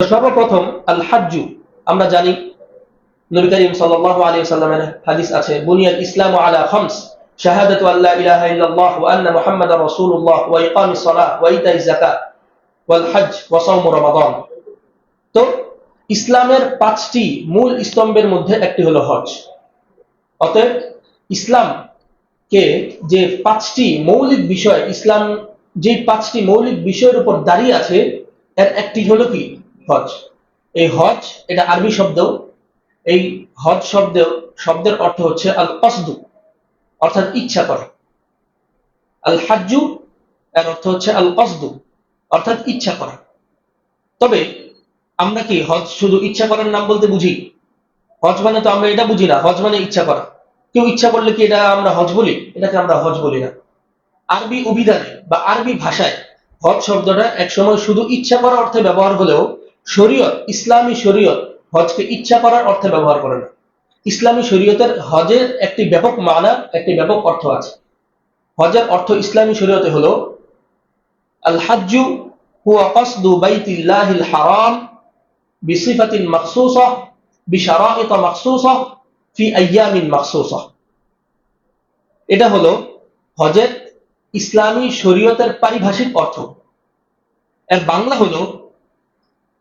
সর্বপ্রথম আল হাজ্জু, আমরা জানি নবী করিম সাল্লাল্লাহু আলাইহি ওয়াসাল্লামের হাদিস আছে, বুনিয়াল ইসলামু আলা খামস, শাহাদাতু আল্লা ইলাহা ইল্লাল্লাহ ওয়া আন্না মুহাম্মাদার রাসূলুল্লাহ ওয়া ইকামিস সালাহ ওয়া ইতাইজ যাকাত ওয়াল হজ ওয়া সাওম রমাদান। তো ইসলামের পাঁচটি মূল স্তম্ভের মধ্যে একটি হলো হজ। অতএব ইসলামকে যে পাঁচটি মৌলিক বিষয়, ইসলাম যে পাঁচটি মৌলিক বিষয়ের উপর দাঁড়িয়ে আছে, এর একটি হলো কি? হজ। এই হজ, এটা আরবি শব্দ। এই হজ শব্দের অর্থ হচ্ছে আল কসদু, অর্থাৎ ইচ্ছা করা। আল হাজ্জু এর অর্থ হচ্ছে আল কসদু, অর্থাৎ ইচ্ছা করা। তবে আমরা কি হজ শুধু ইচ্ছা করার নাম বলতে বুঝি? হজ মানে তো আমরা এটা বুঝি না, হজ মানে ইচ্ছা করা। কেউ ইচ্ছা করলে কি এটা আমরা হজ বলি? এটাকে আমরা হজ বলি না। আরবি অভিধানে বা আরবি ভাষায় হজ শব্দটা একসময় শুধু ইচ্ছা করার অর্থে ব্যবহার হলেও শরীয়ত, ইসলামী শরীয়ত হজকে ইচ্ছা করার অর্থে ব্যবহার করে না। ইসলামী শরীয়তের হজের একটি ব্যাপক মানা, একটি ব্যাপক অর্থ আছে। হজের অর্থ ইসলামী শরীয়তে হলো আল হাজ্জু হুয়া কসদু বাইতিল্লাহিল হারাম বিসিফাতিন মাখসুসা বিশারাইত মাখসুসা ফি আইয়ামিন মাখসুসা। এটা হলো হজের ইসলামী শরীয়তের পারিভাষিক অর্থ। এর বাংলা হলো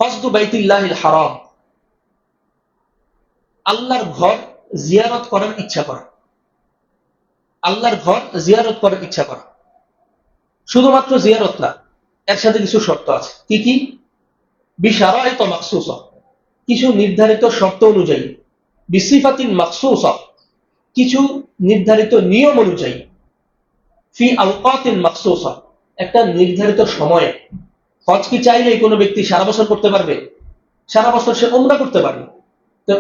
কসদু বাইতিল্লাহিল হারাম, আল্লাহর ঘর জিয়ারত করার ইচ্ছা করা। আল্লাহর ঘর জিয়ারত করার ইচ্ছা করা। শুধুমাত্র জিয়ারত না, এর সাথে কিছু শর্ত আছে। কি কি? বিশারাইত মাখসুসা, কিছু নির্ধারিত শর্ত অনুযায়ী। বিসিফাতিন মাখসুসা, কিছু নির্ধারিত নিয়ম অনুযায়ী। ফি আওকাতিন মাখসুসা, একটা নির্ধারিত সময়ে। হজ কি চাইলেই কোনো ব্যক্তি সারা বছর করতে পারবে? সারা বছর সে উমরা করতে পারবে,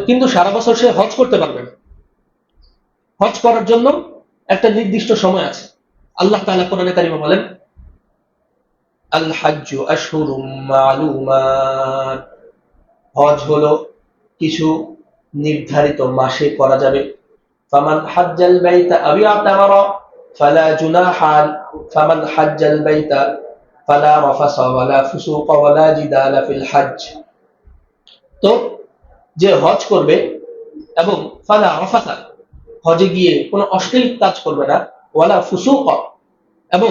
কিন্তু সারা বছর সে হজ করতে পারবে না। হজ করার জন্য একটা নির্দিষ্ট সময় আছে। আল্লাহ তাআলা কোরআনে কারিমে বলেন, আল হাজ্জু আশহুরুম মালুমাত, হজ হলো কিছু নির্ধারিত মাসে করা যাবে। ফামান হাজ্জাল বাইতা আও ইয়াতামারা ফালা জুনাহা, ফামান হাজ্জাল বাইতা ফালা রাফাসা ওয়ালা ফুসুকা ওয়ালা জিদালা ফিল হজ। তো যে হজ করবে এবং ফালা রাফাসা, হজে গিয়ে কোনো অশ্লীল কাজ করবে না, ওয়ালা ফুসুকা, এবং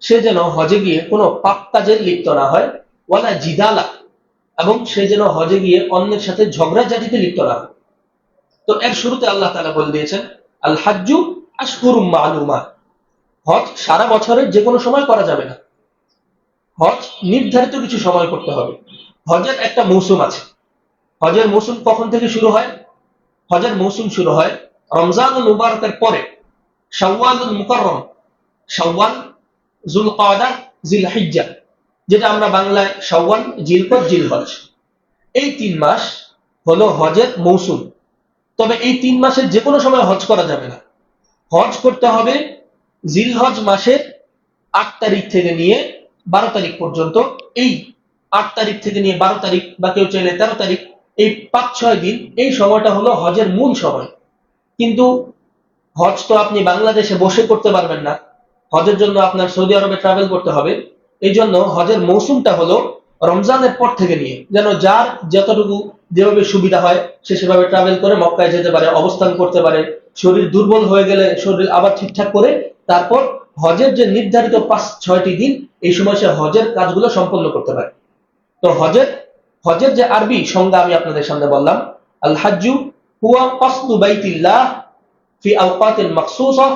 সে যেন হজে গিয়ে কোনো পাপ কাজে লিপ্ত না হয়, ওয়ালা জিদালা, এবং সে যেন হজে গিয়ে অন্যের সাথে ঝগড়াঝাটিতে লিপ্ত না হয়। তো এর শুরুতে আল্লাহ তাআলা বলে দিয়েছেন আল হাজ্জু আশহুরুম মালুমাত, হজ সারা বছরের যে কোনো সময় করা যাবে না। হজ নির্ধারিত কিছু সময় করতে হবে। হজের একটা মৌসুম আছে। হজের মৌসুম কখন থেকে শুরু হয়? হজের মৌসুম শুরু হয় রমজানুল মুবারকের পরে, শাওয়ালুল মুকাররম, শাওয়াল, যুলকাদা, জিলহিজ্জা, যেটা আমরা বাংলায় শাওয়াল, জিলকদ, জিলহজ, এই 3 মাস হলো হজের মৌসুম। তবে এই 3 মাসের যে কোনো সময় হজ করা যাবে না। হজ করতে হবে জিলহজ মাসের 8 তারিখ থেকে নিয়ে 12 তারিখ পর্যন্ত। এই 8 তারিখ থেকে নিয়ে 12 তারিখ, বা কেউ চাইলে 13 তারিখ, এই 5-6 দিন, এই সময়টা হলো হজের মূল সময়। কিন্তু হজ তো আপনি বাংলাদেশে বসে করতে পারবেন না। হজের জন্য আপনার সৌদি আরবে ট্রাভেল করতে হবে। এই জন্য হজের মৌসুমটা হলো রমজানের পর থেকে নিয়ে, যেন যার যতটুকু যেভাবে সুবিধা হয় সে সেভাবে ট্রাভেল করে মক্কায় যেতে পারে, অবস্থান করতে পারে। শরীর দুর্বল হয়ে গেলে শরীর আবার ঠিকঠাক করে তারপর হজের যে নির্ধারিত 5-6টি দিন, এই সময় সে হজের কাজগুলো সম্পন্ন করতে পারে। তো হজের যে আরবি সংজ্ঞা আমি আপনাদের সামনে বললাম, আল হাজ্জু হুয়া কসদু বাইতিল্লাহ ফি আওকাতিন মাখসুসা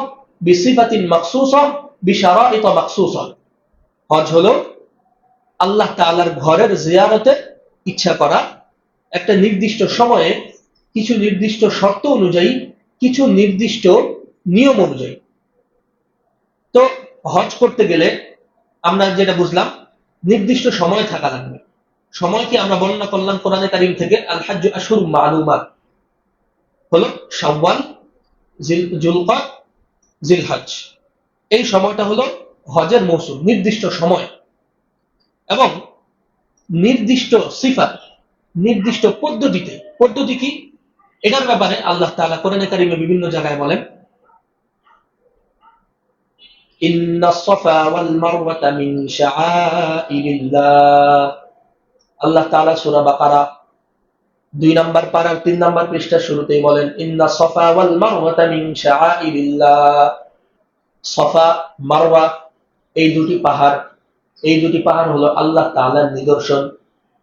বিসিফাতিন মাখসুসা বিশারাইত মাখসুসা। হজ হলো আল্লাহ তাআলার ঘরের জিয়ারতের ইচ্ছা করা, একটা নির্দিষ্ট সময়ে, কিছু নির্দিষ্ট শর্ত অনুযায়ী, কিছু নির্দিষ্ট নিয়ম অনুযায়ী। তো হজ করতে গেলে আমরা যেটা বুঝলাম, নির্দিষ্ট সময় থাকা লাগবে। সময় কি আমরা বর্ণনা করলাম কোরআনে কারীম থেকে, আল হাজ্জু আশহুরুম মালুমাত হলো শাওয়াল, যুলকাদ, জিলহজ। এই সময়টা হলো হজের মৌসুম, নির্দিষ্ট সময় এবং নির্দিষ্ট সিফাত, নির্দিষ্ট পদ্ধতিতে। পদ্ধতি কি? এটার ব্যাপারে আল্লাহ তাআলা কোরআনে কারীমে বিভিন্ন জায়গায় বলেন, ইন্নাস সাফা ওয়াল মারওয়াতা মিন শাআইরিল্লাহ, আল্লাহ তাআলা সূরা বাকারা 2 নম্বর পারার 3 নম্বর পৃষ্ঠার শুরুতেই বলেন, ইন্না সফা ওয়াল মারওয়াতা মিন শাআইরিল্লাহ। সফা, মারওয়া এই দুটি পাহাড় হলো আল্লাহ তাআলার নিদর্শন।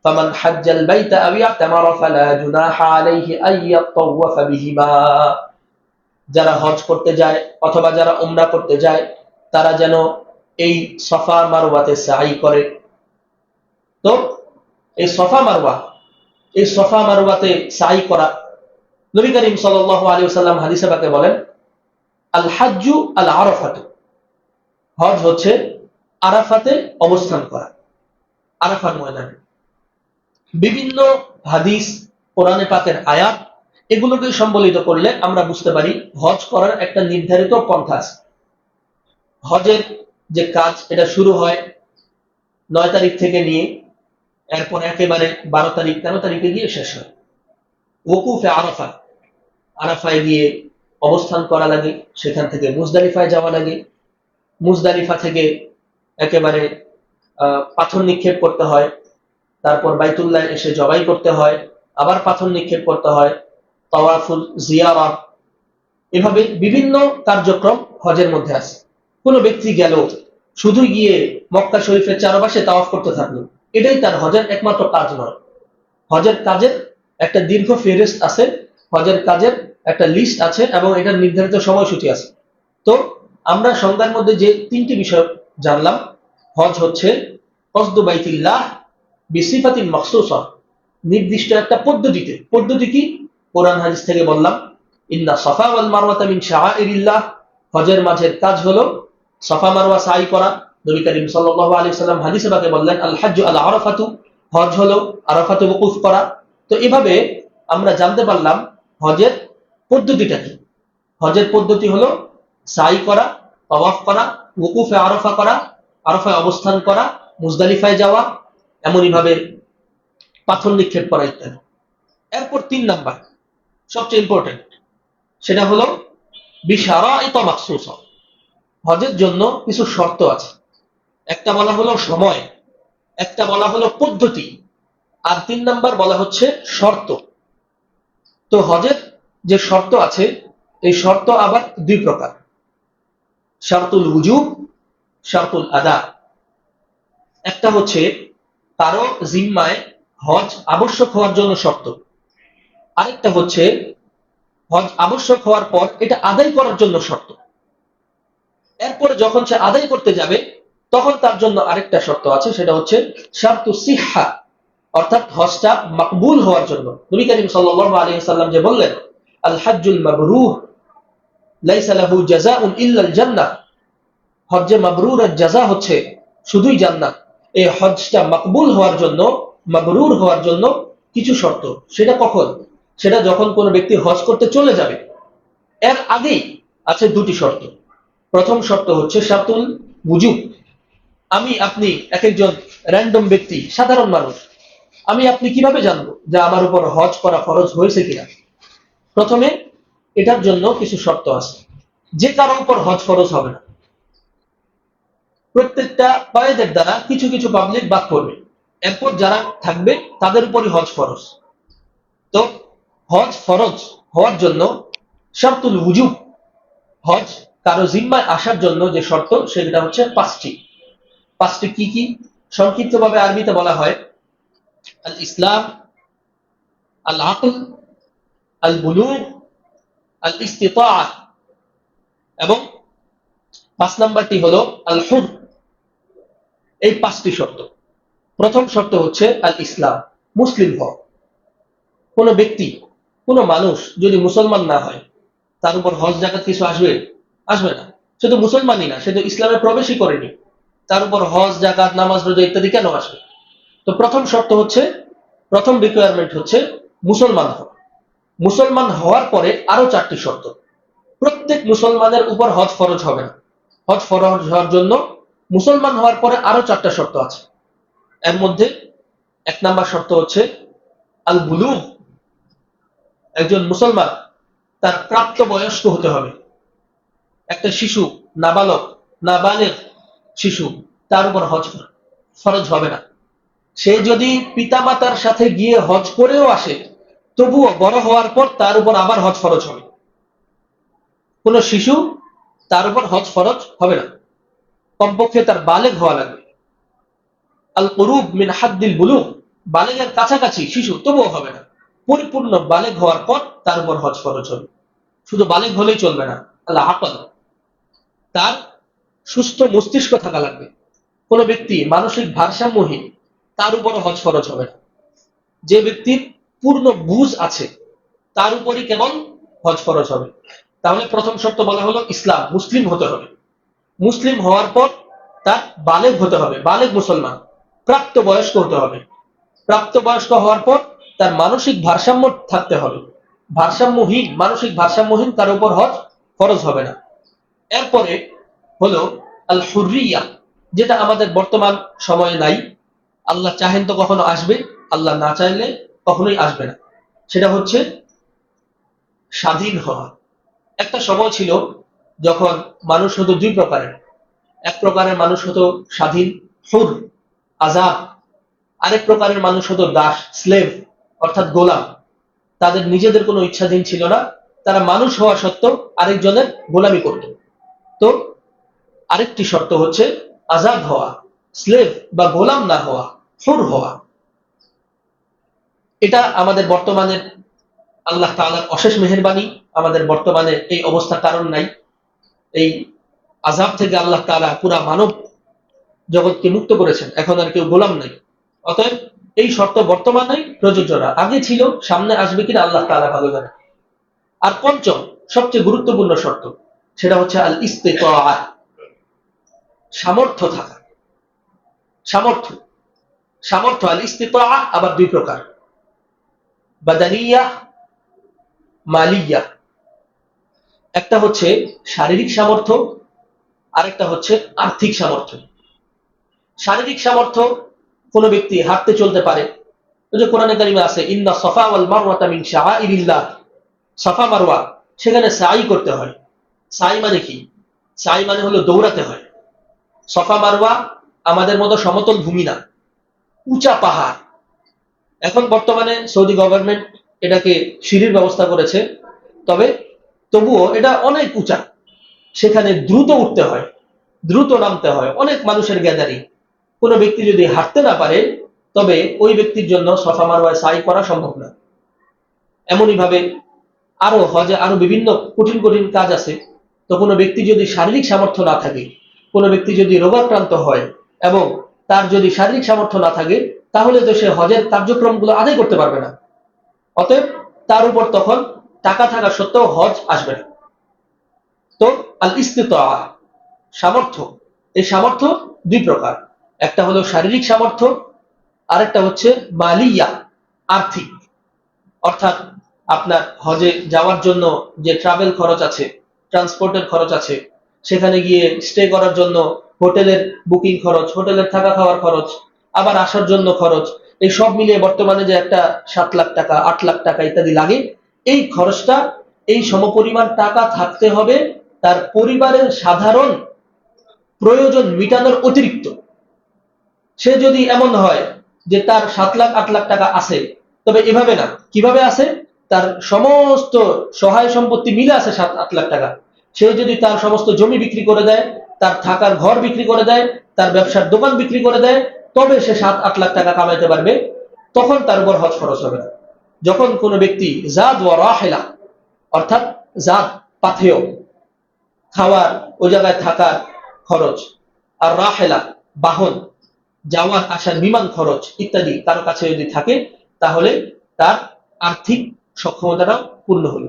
ফামান হাজ্জাল বাইতা আও ইয়াতামারা ফালা জুনাহা আলাইহি আন ইয়াতাওয়াফা বিহিমা। যারা হজ করতে যায় অথবা যারা উমরা করতে যায় তারা যেন এই সফা মারওয়াতে সাই করে। তো এই সফা মারওয়াতে সাই করা, নবী করিম সাল্লাল্লাহু আলাইহি ওয়াসাল্লাম হাদিসে পাকে বলেন, আল হাজ্জু আল আরাফাতু। হজ হচ্ছে আরাফাতে অবস্থান করা, আরাফার ময়দানে। বিভিন্ন হাদিস, কোরআনে পাকের আয়াত, এগুলোকে সম্বলিত করলে আমরা বুঝতে পারি হজ করার একটা নির্ধারিত পন্থা আছে। হজের যে কাজ এটা শুরু হয় 9 তারিখ থেকে নিয়ে এরপর একেবারে 12 তারিখ 13 তারিখে গিয়ে শেষ হয়। ওকুফে আরাফা, আরাফায় গিয়ে অবস্থান করা লাগে, সেখান থেকে মুজদালিফায় যাওয়া লাগে, মুজদালিফা থেকে একেবারে পাথর নিক্ষেপ করতে হয়, তারপর বাইতুল্লাহ এসে জবাই করতে হয়, আবার পাথর নিক্ষেপ করতে হয়, তাওয়াফুল জিয়ারা, এভাবে বিভিন্ন কার্যক্রম হজের মধ্যে আছে। কোনো ব্যক্তি গেল শুধু গিয়ে মক্কা শরীফের চারপাশে তাওয়াফ করতে থাকলো, এটাই তার হজের একমাত্র কাজ নয়। হজের কাজের একটা দীর্ঘ ফেরেস্ট আছে, হজের কাজের একটা লিস্ট আছে এবং এটার নির্ধারিত সময়সূচি আছে। তো আমরা সংজ্ঞার মধ্যে যে 3টি বিষয় জানলাম, হজ হচ্ছে কসদু বাইতিল্লাহ বিসিফাতিন মাখসুসা, নির্দিষ্ট একটা পদ্ধতিতে। পদ্ধতি কি? কোরআন হাদিস থেকে বললাম, ইন্না সফা ওয়াল মারওয়াতা মিন শাআইরিল্লাহ। হজের মাঝের কাজ হলো সফা মারওয়া সাই করা। নবী করিম সাল্লাল্লাহু আলাইহি ওয়াসাল্লাম হাদিসে পাকে বললেন, আল হাজ্জু আল আরাফাতু। হজ হলো আরাফাতে ওকুফ করা। তো এভাবে আমরা জানতে পারলাম হজের পদ্ধতিটা কি। হজের পদ্ধতি হলো সাই করা, তাওয়াফ করা, ওকুফে আরাফা করা, আরাফায় অবস্থান করা, মুজদালিফায় যাওয়া, এমনই ভাবে পাথর নিক্ষেপ করা ইত্যাদি। এরপর 3 নাম্বার সবচেয়ে ইম্পর্টেন্ট, সেটা হলো বিশারাইত মাখসুসা। হজের জন্য কিছু শর্ত আছে। একটা বলা হলো সময়, একটা বলা হলো পদ্ধতি, আর 3 নাম্বার বলা হচ্ছে শর্ত। তো হজের যে শর্ত আছে, এই শর্ত আবার 2 প্রকার, শর্তুল উজুব, শর্তুল আদা। একটা হচ্ছে কারো জিম্মায় হজ আবশ্যক হওয়ার জন্য শর্ত, আরেকটা হচ্ছে হজ আবশ্যক হওয়ার পর এটা আদায় করার জন্য শর্ত। এরপরে যখন সে আদায় করতে যাবে তখন তার জন্য আরেকটা শর্ত আছে, সেটা হচ্ছে শারতু সিহহা, অর্থাৎ হজটা মাকবুল হওয়ার জন্য। নবী করিম সাল্লাল্লাহু আলাইহি ওয়াসাল্লাম যে বললেন, আল হাজ্জুল মাবরুর লাইসা লাহু জাযাউন ইল্লাল জান্নাহ। হজ্জে মাবরুরের জাযা হচ্ছে শুধুই জান্নাত। এই হজটা মাকবুল হওয়ার জন্য, মাবরুর হওয়ার জন্য কিছু শর্ত। সেটা কখন? সেটা যখন কোনো ব্যক্তি হজ করতে চলে যাবে এর আগেই আছে 2টি শর্ত। প্রথম শর্ত হচ্ছে শারতুল উজুব। আমি আপনি এক একজন র্যান্ডম ব্যক্তি, সাধারণ মানুষ, আমি আপনি কিভাবে জানবো যে আমার উপর হজ করা ফরজ হয়েছে কিনা? প্রথমে এটার জন্য কিছু শর্ত আছে। যে কারো উপর হজ ফরজ হবে না, প্রত্যেকটা কয়েদের দ্বারা কিছু কিছু পাবলিক বাদ করবে, এরপর যারা থাকবে তাদের উপরই হজ ফরজ। তো হজ ফরজ হওয়ার জন্য শর্তুল উজুব, হজ কারো জিম্মায় আসার জন্য যে শর্ত, সেটা হচ্ছে 5টি। 5টি কি কি? সংক্ষিপ্তভাবে আরবিতে বলা হয় আল ইসলাম, আল আকল, আল বুলুগ, আল ইস্তিতাআ, এবং 5 নাম্বারটি হলো আল হুর। এই 5টি শর্ত। প্রথম শর্ত হচ্ছে আল ইসলাম, মুসলিম হওয়া। কোনো ব্যক্তি, কোনো মানুষ যদি মুসলমান না হয়, তার উপর হজ জাকাত কিছু আসবে? আসবে না। সে তো মুসলমানই না, সে তো ইসলামে প্রবেশই করেনি, তার উপর হজ জাকাত নামাজ রোজা ইত্যাদি কেন আসবে? তো প্রথম শর্ত হচ্ছে, প্রথম রিকোয়ারমেন্ট হচ্ছে মুসলমান হওয়া। মুসলমান হওয়ার পরে আরো 4টি শর্ত। প্রত্যেক মুসলমানের উপর হজ ফরজ হবে না। হজ ফরজ হওয়ার জন্য মুসলমান হওয়ার পরে আরো 4টা শর্ত আছে। এর মধ্যে 1 নাম্বার শর্ত হচ্ছে আল বুলুগ। একজন মুসলমান তার প্রাপ্ত বয়স্ক হতে হবে। একটা শিশু, নাবালক, নাবালেগ শিশু, তার উপর হজ ফরজ হবে না। সে যদি পিতামাতার সাথে গিয়ে হজ করেও আসে, তবুও বড় হওয়ার পর তার উপর আবার হজ ফরজ হবে। কোন শিশু তার উপর হজ ফরজ হবে না, কমপক্ষে তার বালেগ হওয়া লাগবে। আল কুরুব মিন হাদ্দিল বুলুগ, বালেগের কাছাকাছি শিশু, তবুও হবে না। পরিপূর্ণ বালেগ হওয়ার পর তার উপর হজ ফরজ হবে। শুধু বালেগ হলেই চলবে না, আল্লাহ আকল, তার সুস্থ মস্তিষ্ক থাকা লাগবে। কোন ব্যক্তি মানসিক ভারসাম্যহীন, তার উপর হজ ফরজ হবে না। যে ব্যক্তির পূর্ণ বুঝ আছে তার উপরই কেবল হজ ফরজ হবে। তাহলে প্রথম শর্ত বলা হলো ইসলাম, মুসলিম হতে হবে। মুসলিম হওয়ার পর তার বালেগ হতে হবে, বালেগ মুসলমান, প্রাপ্ত বয়স্ক হতে হবে। প্রাপ্ত বয়স্ক হওয়ার পর তার মানসিক ভারসাম্য থাকতে হবে। ভারসাম্যহীন, মানসিক ভারসাম্যহীন তার উপর হজ ফরজ হবে না। এরপরে হলো আল হুররিয়া, যেটা আমাদের বর্তমান সময়ে নাই। আল্লাহ চাহেন তো কখনো আসবে, আল্লাহ না চাইলে কখনোই আসবে না। সেটা হচ্ছে স্বাধীন হওয়া। একটা সময় ছিল যখন মানুষ হতো দুই প্রকারের। এক প্রকারের মানুষ হতো স্বাধীন, হুর, আজাদ। আরেক প্রকারের মানুষ হতো দাস, স্লেভ, অর্থাৎ গোলাম। তাদের নিজেদের কোনো ইচ্ছাধীন ছিল না, তারা মানুষ হওয়া সত্ত্বেও আরেকজনের গোলামি করত। তো আরেকটি শর্ত হচ্ছে আজাদ হওয়া, স্লেভ বা গোলাম না হওয়া, হুর হওয়া। এটা আমাদের বর্তমানের আল্লাহ তাআলার অশেষ মেহেরবানি। আমাদের বর্তমানে এই অবস্থার কারণ নাই। এই আযাব থেকে আল্লাহ তাআলা পুরা মানব জগৎকে মুক্ত করেছেন, এখন আর কেউ গোলাম নাই। অতএব এই শর্ত বর্তমানে প্রযোজ্য না, আগে ছিল, সামনে আসবে কিনা আল্লাহ তাআলা ভালো জানেন। আর পঞ্চম সবচেয়ে গুরুত্বপূর্ণ শর্ত, সেটা হচ্ছে আল ইস্তিতাআ, সামর্থ্য থাকা। সামর্থ্য, সামর্থ্য আল ইস্তিতাআ আবার দুই প্রকার, বাদানিয়া, মালিয়া। একটা হচ্ছে শারীরিক সামর্থ্য, আরেকটা হচ্ছে আর্থিক সামর্থ্য। শারীরিক সামর্থ্য, কোন ব্যক্তি হাঁটতে চলতে পারে। ওই যে কোরআনে কারিমে আছে, ইন্না সফা ওয়াল মারওয়াতা মিন শাআইরিল্লাহ, সাফা মারওয়া সেখানে সাই করতে হয়। সাই মানে কি? সাই মানে হলো দৌড়াতে হয়। সফা মারওয়া আমাদের মতো সমতল ভূমি না, উঁচা পাহাড়। এখন বর্তমানে সৌদি গভর্নমেন্ট এটাকে সিঁড়ির ব্যবস্থা করেছে, তবে তবুও এটা অনেক উঁচা। সেখানে দ্রুত উঠতে হয়, দ্রুত নামতে হয়, অনেক মানুষের গ্যাদারিং। কোনো ব্যক্তি যদি হাঁটতে না পারে, তবে ওই ব্যক্তির জন্য সফা মারওয়ায় সাই করা সম্ভব না। এমনই ভাবে আরো হজে আরো বিভিন্ন কঠিন কঠিন কাজ আছে। তো কোনো ব্যক্তি যদি শারীরিক সামর্থ্য না থাকে, কোনো ব্যক্তি যদি রোগাক্রান্ত হয় এবং তার যদি শারীরিক সামর্থ্য না থাকে, তাহলে তো সে হজের কার্যক্রমগুলো আদায় করতে পারবে না। অতএব তার উপর তখন টাকা থাকা সত্ত্বেও হজ আসবে না। তো আল ইস্তিতাআ, সামর্থ্য। এই সামর্থ্য দুই প্রকার, একটা হলো শারীরিক সামর্থ্য, আরেকটা হচ্ছে মালিয়া, আর্থিক। অর্থাৎ আপনার হজে যাওয়ার জন্য যে ট্রাভেল খরচ আছে, ট্রান্সপোর্টের খরচ আছে, সেখানে গিয়ে স্টে করার জন্য হোটেলের বুকিং খরচ, হোটেলের থাকা খাওয়ার খরচ, আবার আসার জন্য খরচ, এই সব মিলিয়ে বর্তমানে যে একটা 7 লাখ টাকা, 8 লাখ টাকা ইত্যাদি লাগে, এই খরচটা, এই সমপরিমাণ টাকা থাকতে হবে তার পরিবারের সাধারণ প্রয়োজন মিটানোর অতিরিক্ত। সে যদি এমন হয় যে তার 7 লাখ 8 লাখ টাকা আছে, তবে এভাবে না, কিভাবে আছে, তার সমস্ত সহায় সম্পত্তি মিলে আছে 7-8 লাখ টাকা। সে যদি তার সমস্ত জমি বিক্রি করে দেয়, তার থাকার ঘর বিক্রি করে দেয়, তার ব্যবসার দোকান বিক্রি করে দেয়, তবে সে 7-8 লাখ টাকা কামাইতে পারবে, তখন তার উপর হজ খরচ হবে না। যখন কোনো ব্যক্তি জাদ ওয়া রাহিলা, অর্থাৎ জাদ পাথেয়, খাওয়ার, ওই জায়গায় থাকার খরচ, আর রাহেলা বাহন, যাওয়ার আসার বিমান খরচ ইত্যাদি কারো কাছে যদি থাকে, তাহলে তার আর্থিক সক্ষমতাটাও পূর্ণ হলো।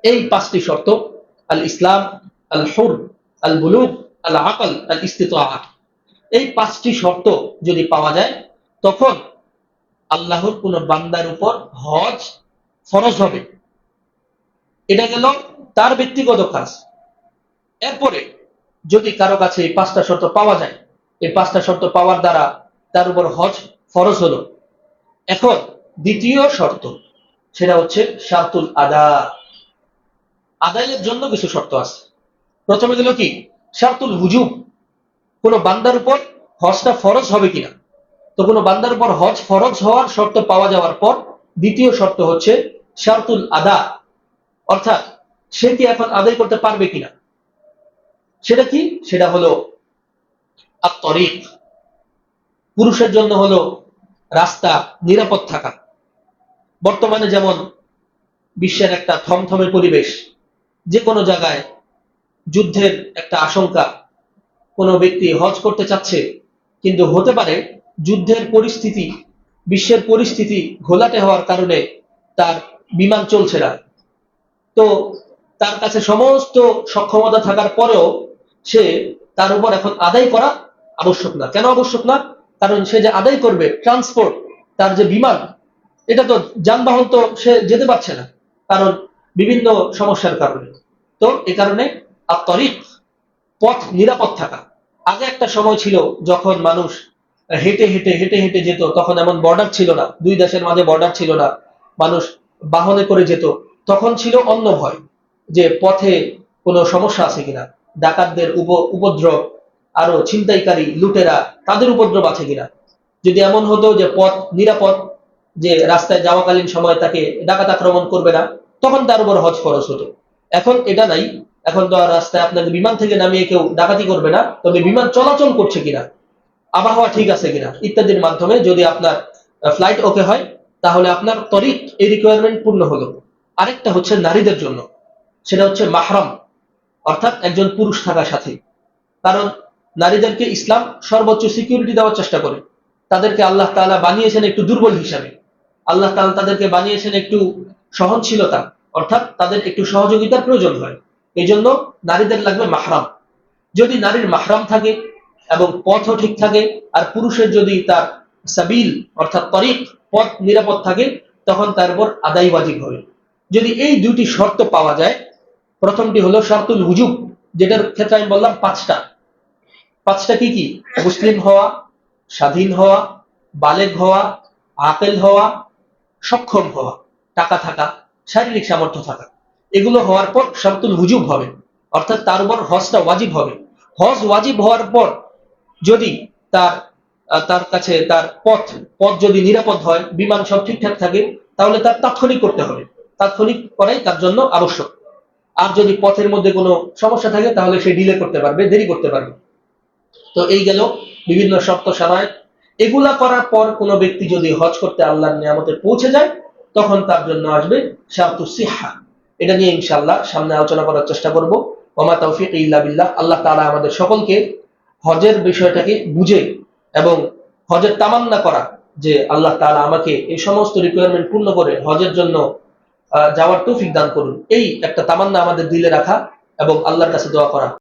এই 5টি শর্ত, আল ইসলাম, আল হুর, আল বুলুগ, আল আকল, আল ইস্তিতাআ, এই 5টি শর্ত যদি পাওয়া যায়, তখন আল্লাহর কোন বান্দার উপর হজ ফরজ হবে। এটা গেল তার ব্যক্তিগত কাজ। এরপরে যদি কারো কাছে এই 5টা শর্ত পাওয়া যায়, এই 5টা শর্ত পাওয়ার দ্বারা তার উপর হজ ফরজ হলো। এখন দ্বিতীয় শর্ত, সেটা হচ্ছে শারতুল আদা। আদায়ের জন্য কিছু শর্ত আছে। প্রথমে দিল কি? শারতুল উজুব, কোন বান্দার উপর হজটা ফরজ হবে কিনা। তো কোনো বান্দার উপর হজ ফরজ হওয়ার শর্ত পাওয়া যাওয়ার পর দ্বিতীয় শর্ত হচ্ছে শারতুল আদা, অর্থাৎ সে কি এখন আদায় করতে পারবে কিনা। সেটা কি? সেটা হলো আত-তরিক। পুরুষের জন্য হলো রাস্তা, নিরাপদ থাকা। বর্তমানে যেমন বিশ্বের একটা থমথমে পরিবেশ, যে কোনো জায়গায় যুদ্ধের একটা আশঙ্কা, কোনো ব্যক্তি হজ করতে চাচ্ছে কিন্তু হতে পারে যুদ্ধের পরিস্থিতি, বিশ্বের পরিস্থিতি ঘোলাটে হওয়ার কারণে তার বিমান চলছে না। তো তার কাছে সমস্ত সক্ষমতা থাকার পরেও সে তার উপর এখন আদায় করা আবশ্যক না। কেন আবশ্যক না? কারণ সে যে আদায় করবে ট্রান্সপোর্ট, তার যে বিমান, এটা তো যানবাহন, তো সে যেতে পারছে না, কারণ বিভিন্ন সমস্যার কারণে। তো এ কারণে আত-তরিক, পথ, নিরাপদ থাকা। আগে একটা সময় ছিল যখন মানুষ হেঁটে হেঁটে হেঁটে হেঁটে যেত, তখন এমন বর্ডার ছিল না, দুই দেশের মাঝে বর্ডার ছিল না, মানুষ বাহনে করে যেত। তখন ছিল অন্য ভয়, যে পথে কোনো সমস্যা আছে কিনা, ডাকাতদের উপদ্রব, আরো ছিনতাইকারী, লুটেরা, তাদের উপদ্রব আছে কিনা। যদি এমন হতো যে পথ নিরাপদ, যে রাস্তায় যাওয়াকালীন সময় তাকে ডাকাত আক্রমণ করবে না, তখন তার উপর হজ ফরজ হতো। এখন এটা নাই। এখন তো আর রাস্তায় আপনাকে বিমান থেকে নামিয়ে কেউ ডাকাতি করবে না, তবে বিমান চলাচল করছে কিনা, আবহাওয়া ঠিক আছে কিনা ইত্যাদির মাধ্যমে যদি আপনার ফ্লাইট ওকে হয়, তাহলে আপনার তরিক, এই রিকোয়ারমেন্ট পূর্ণ হলো। আরেকটা হচ্ছে নারীদের জন্য, সেটা হচ্ছে মাহরাম, অর্থাৎ একজন পুরুষ থাকার সাথে। কারণ নারীদেরকে ইসলাম সর্বোচ্চ সিকিউরিটি দেওয়ার চেষ্টা করে। তাদেরকে আল্লাহ তাআলা বানিয়েছেন একটু দুর্বল হিসাবে। আল্লাহ তাআলা তাদেরকে বানিয়েছেন একটু সহনশীলতা, অর্থাৎ তাদের একটু সহযোগিতার প্রয়োজন হয়। এই জন্য নারীদের লাগবে মাহরাম। যদি নারীর মাহরাম থাকে এবং পথও ঠিক থাকে, আর পুরুষের যদি তার সাবিল অর্থাৎ তরিক, পথ নিরাপদ থাকে, তখন তার উপর আদায় ওয়াজিব হবে। যদি এই দুটি শর্ত পাওয়া যায়, প্রথমটি হলো শর্তুল উজুব, যেটার ক্ষেত্রে আমি বললাম পাঁচটা। পাঁচটা কি কি? মুসলিম হওয়া, স্বাধীন হওয়া, বালেগ হওয়া, আকেল হওয়া, সক্ষম হওয়া, টাকা থাকা, শারীরিক সামর্থ্য থাকা। এগুলো হওয়ার পর শর্তুল হুজুব হবে, অর্থাৎ তার উপর হজটা ওয়াজিব হবে। হজ ওয়াজিব হওয়ার পর যদি তার তার কাছে তার পথ পথ যদি নিরাপদ হয়, বিমান সব ঠিকঠাক থাকে, তাহলে তার তাৎক্ষণিক করতে হবে। তাৎক্ষণিক করাই তার জন্য আবশ্যক। আর যদি পথের মধ্যে কোনো সমস্যা থাকে, তাহলে সে ডিলে করতে পারবে, দেরি করতে পারবে। তো এই গেল বিভিন্ন শর্ত সারায়। এগুলা করার পর কোনো ব্যক্তি যদি হজ করতে আল্লাহর নিয়ামতে পৌঁছে যায়, তখন তার জন্য আসবে শারতুস সিহা। এটা নিয়ে ইনশাআল্লাহ সামনে আলোচনা করার চেষ্টা করব। ওমা তাওফিক ইল্লা বিল্লাহ। আল্লাহ তাআলা আমাদের সকলকে হজের বিষয়টাকে বুঝে এবং হজের তামান্না করা, যে আল্লাহ তাআলা আমাকে এই সমস্ত রিকোয়ারমেন্ট পূর্ণ করে হজের জন্য যাওয়ার তৌফিক দান করুন, এই একটা তামান্না আমাদের দিলে রাখা এবং আল্লাহর কাছে দোয়া করা।